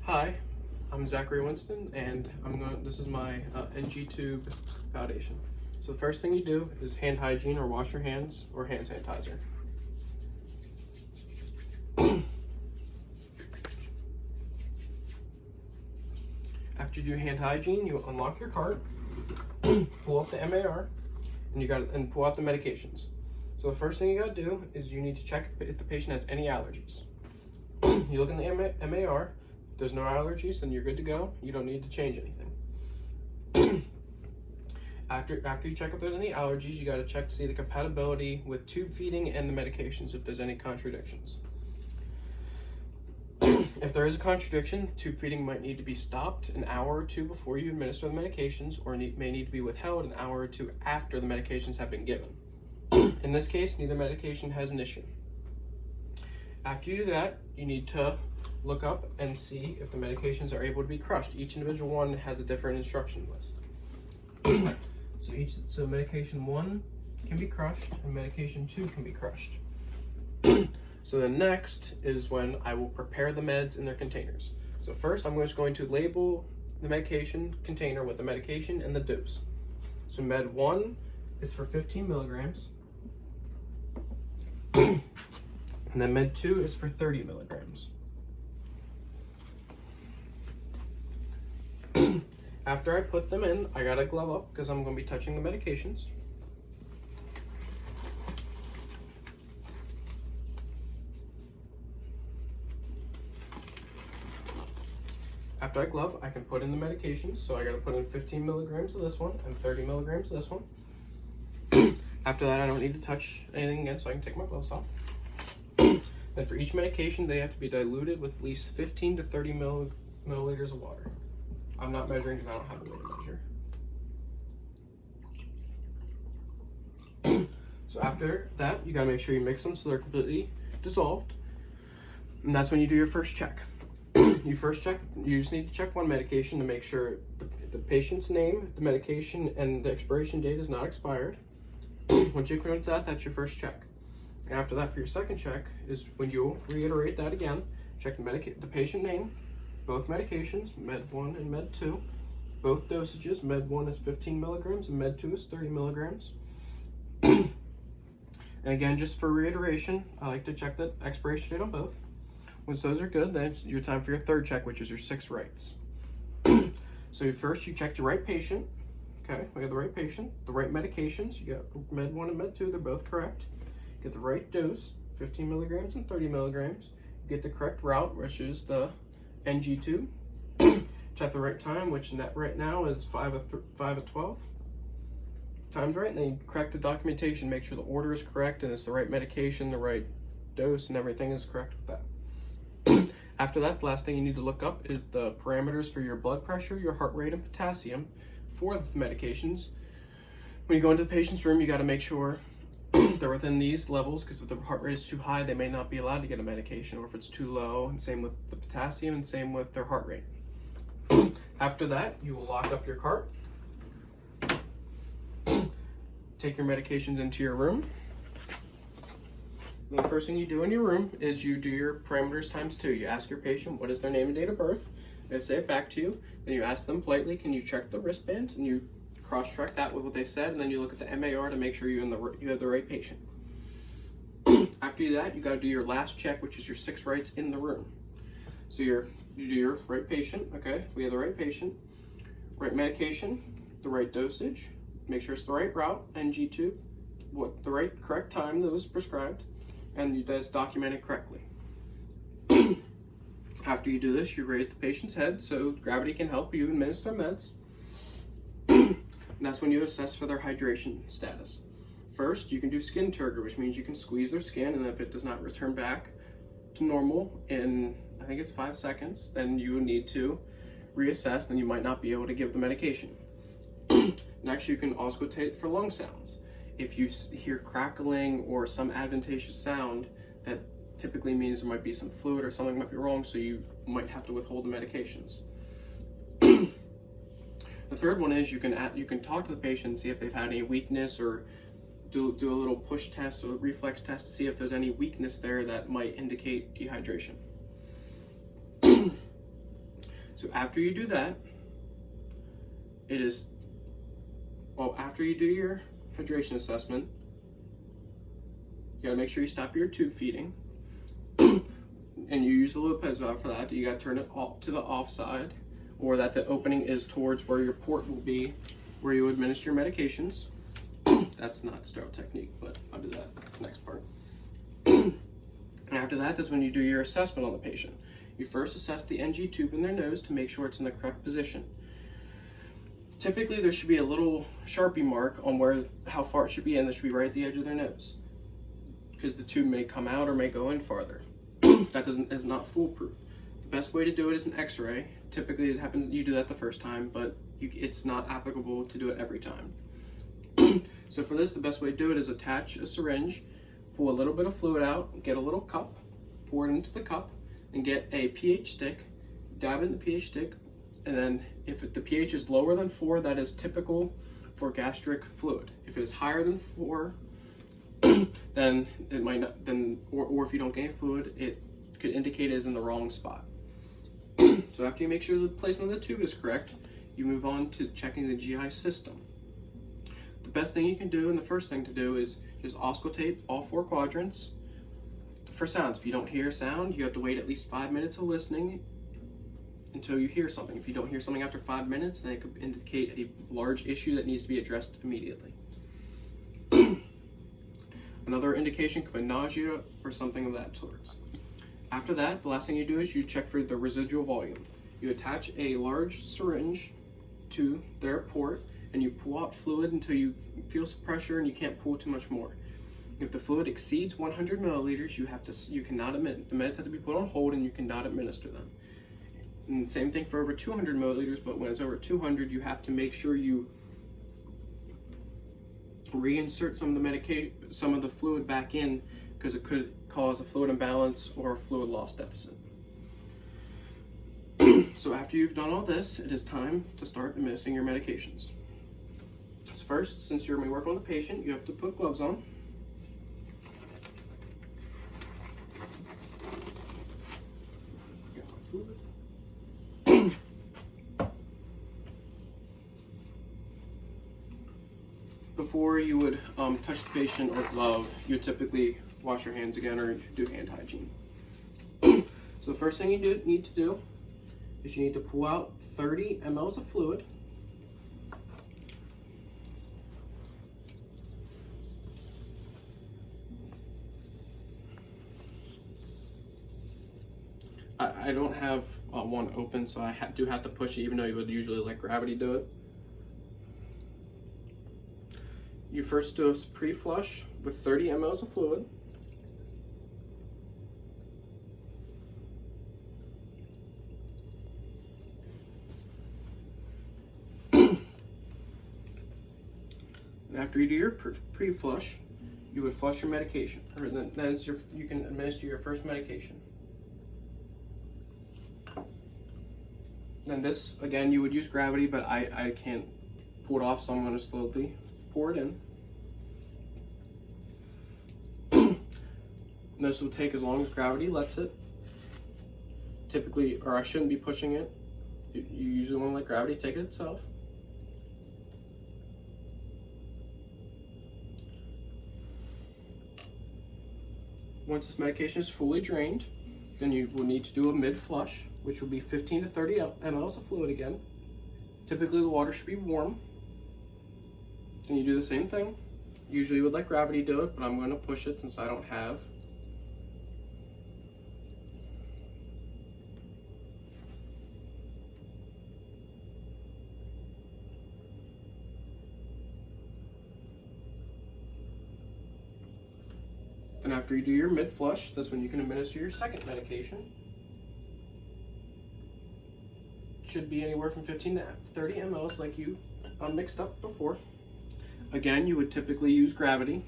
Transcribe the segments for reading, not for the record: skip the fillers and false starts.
Hi, I'm Zachary Winston, and this is my NG Tube Foundation. So the first thing you do is hand hygiene, or wash your hands, or hand sanitizer. After you do hand hygiene, you unlock your cart, pull up the MAR, and pull out the medications. So the first thing you gotta do is you need to check if the patient has any allergies. You look in the MAR. If there's no allergies, then you're good to go. You don't need to change anything. After you check if there's any allergies, you got to check to see the compatibility with tube feeding and the medications if there's any contradictions. If there is a contradiction, tube feeding might need to be stopped an hour or two before you administer the medications, or may need to be withheld an hour or two after the medications have been given. In this case, neither medication has an issue. After you do that, you need to look up and see if the medications are able to be crushed. Each individual one has a different instruction list. So medication 1 can be crushed and medication 2 can be crushed. So the next is when I will prepare the meds in their containers. So first I'm just going to label the medication container with the medication and the dose. So med 1 is for 15 milligrams. And then med 2 is for 30 milligrams. After I put them in, I gotta glove up because I'm gonna be touching the medications. After I glove, I can put in the medications. So I gotta put in 15 milligrams of this one and 30 milligrams of this one. After that, I don't need to touch anything again, so I can take my gloves off. Then for each medication, they have to be diluted with at least 15 to 30 milliliters of water. I'm not measuring because I don't have a way to measure. So after that, you gotta make sure you mix them so they're completely dissolved. And that's when you do your first check. You just need to check one medication to make sure the patient's name, the medication, and the expiration date is not expired. Once you clear that, that's your first check. After that, for your second check, is when you reiterate that again. Check the patient name, both medications, med 1 and med 2, both dosages. Med 1 is 15 milligrams and med 2 is 30 milligrams. And again, just for reiteration, I like to check the expiration date on both. Once those are good, then it's your time for your third check, which is your 6 rights. So first, you check your right patient. Okay, we got the right patient, the right medications. You got med 1 and med 2, they're both correct. Get the right dose, 15 milligrams and 30 milligrams. Get the correct route, which is the NG tube. Check the right time, which right now is 5 of 12. Time's right, and then you correct the documentation, make sure the order is correct and it's the right medication, the right dose, and everything is correct with that. After that, the last thing you need to look up is the parameters for your blood pressure, your heart rate, and potassium for the medications. When you go into the patient's room, you got to make sure they're within these levels, because if the heart rate is too high, they may not be allowed to get a medication, or if it's too low, and same with the potassium, and same with their heart rate. After that, you will lock up your cart, take your medications into your room. And the first thing you do in your room is you do your parameters times 2. You ask your patient what is their name and date of birth. They say it back to you. Then you ask them politely, can you check the wristband? And you cross-check that with what they said, and then you look at the MAR to make sure you have the right patient. After that, you got to do your last check, which is your 6 rights in the room. So you do your right patient. Okay, we have the right patient, right medication, the right dosage, make sure it's the right route, NG tube, the correct time that was prescribed, and that's documented correctly. After you do this, you raise the patient's head so gravity can help you administer meds. And that's when you assess for their hydration status. First, you can do skin turgor, which means you can squeeze their skin, and if it does not return back to normal in, I think it's 5 seconds, then you need to reassess, then you might not be able to give the medication. Next, you can auscultate for lung sounds. If you hear crackling or some adventitious sound, that typically means there might be some fluid or something might be wrong, so you might have to withhold the medications. The third one is you can talk to the patient and see if they've had any weakness, or do a little push test or reflex test to see if there's any weakness there that might indicate dehydration. So after you do that, after you do your hydration assessment, you gotta make sure you stop your tube feeding. And you use the Lopez valve for that. You gotta turn it off to the off side, or that the opening is towards where your port will be, where you administer your medications. That's not sterile technique, but I'll do that next part. And after that's when you do your assessment on the patient. You first assess the NG tube in their nose to make sure it's in the correct position. Typically, there should be a little Sharpie mark on how far it should be in. That should be right at the edge of their nose, because the tube may come out or may go in farther. That is not foolproof. The best way to do it is an X-ray. Typically, it happens you do that the first time, but it's not applicable to do it every time. So for this, the best way to do it is attach a syringe, pull a little bit of fluid out, get a little cup, pour it into the cup, and get a pH stick, dab in the pH stick, and then if the pH is lower than 4, that is typical for gastric fluid. If it is higher than 4, then it might not, or if you don't gain fluid, it could indicate it is in the wrong spot. So after you make sure the placement of the tube is correct, you move on to checking the GI system. The best thing you can do, and the first thing to do, is just auscultate all 4 quadrants for sounds. If you don't hear sound, you have to wait at least 5 minutes of listening until you hear something. If you don't hear something after 5 minutes, then it could indicate a large issue that needs to be addressed immediately. Another indication could be nausea or something of that sort. After that, the last thing you do is you check for the residual volume. You attach a large syringe to their port and you pull out fluid until you feel some pressure and you can't pull too much more. If the fluid exceeds 100 milliliters, you cannot admit, the meds have to be put on hold and you cannot administer them. And same thing for over 200 milliliters, but when it's over 200, you have to make sure you reinsert some of the fluid back in, because it could cause a fluid imbalance or a fluid loss deficit. So after you've done all this, it is time to start administering your medications. So first, since you're going to be working on the patient, you have to put gloves on. Forgot my fluid. Before you would touch the patient or glove, you would typically wash your hands again or do hand hygiene. So the first thing you need to do is you need to pull out 30 mLs of fluid. I don't have one open, so I do have to push it, even though you would usually let gravity do it. You first do a pre-flush with 30 mLs of fluid. And after you do your pre-flush, you would flush your medication, or then you can administer your first medication. And this, again, you would use gravity, but I can't pull it off, so I'm going to slowly pour it in. This will take as long as gravity lets it. Typically, or I shouldn't be pushing it. You usually want to let gravity take it itself. Once this medication is fully drained, then you will need to do a mid-flush, which will be 15 to 30 mLs of fluid again. Typically, the water should be warm. And you do the same thing. Usually you would let gravity do it, but I'm going to push it since I don't have. Then after you do your mid-flush, that's when you can administer your second medication. Should be anywhere from 15 to 30 mLs like you mixed up before. Again, you would typically use gravity.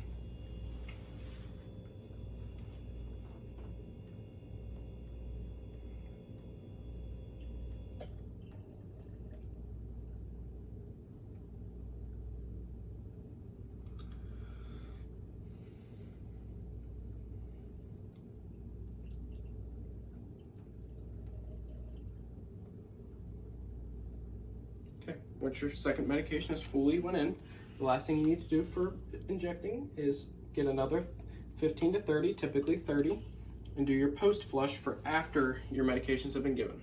Okay, once your second medication is fully went in, the last thing you need to do for injecting is get another 15 to 30, typically 30, and do your post flush for after your medications have been given.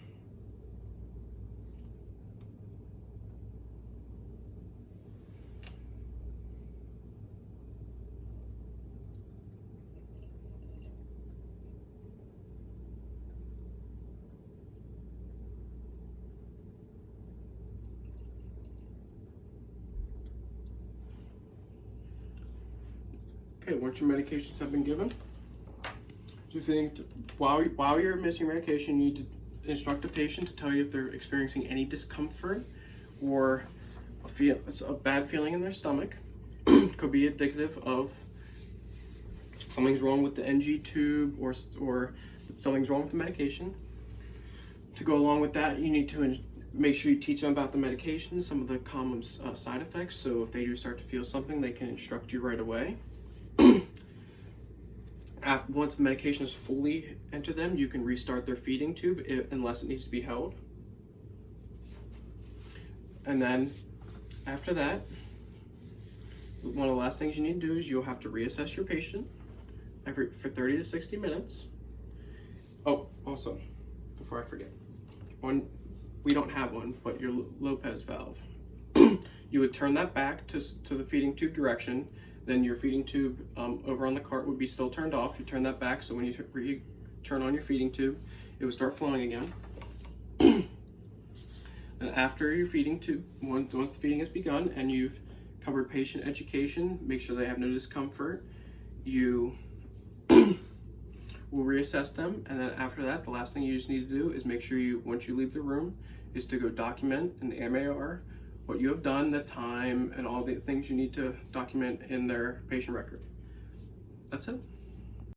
Okay, once your medications have been given, while you're missing your medication, you need to instruct the patient to tell you if they're experiencing any discomfort or a bad feeling in their stomach. Could be indicative of something's wrong with the NG tube or something's wrong with the medication. To go along with that, you need to make sure you teach them about the medication, some of the common side effects, so if they do start to feel something, they can instruct you right away. Once the medication is fully entered them, you can restart their feeding tube unless it needs to be held. And then after that, one of the last things you need to do is you'll have to reassess your patient for 30 to 60 minutes. Oh, also, before I forget, we don't have one, but your Lopez valve. You would turn that back to the feeding tube direction. Then your feeding tube over on the cart would be still turned off. You turn that back, so when you turn on your feeding tube, it would start flowing again. And after your feeding tube, once the feeding has begun and you've covered patient education, make sure they have no discomfort, you will reassess them. And then after that, the last thing you just need to do is make sure once you leave the room, is to go document in the MAR what you have done, the time, and all the things you need to document in their patient record. That's it.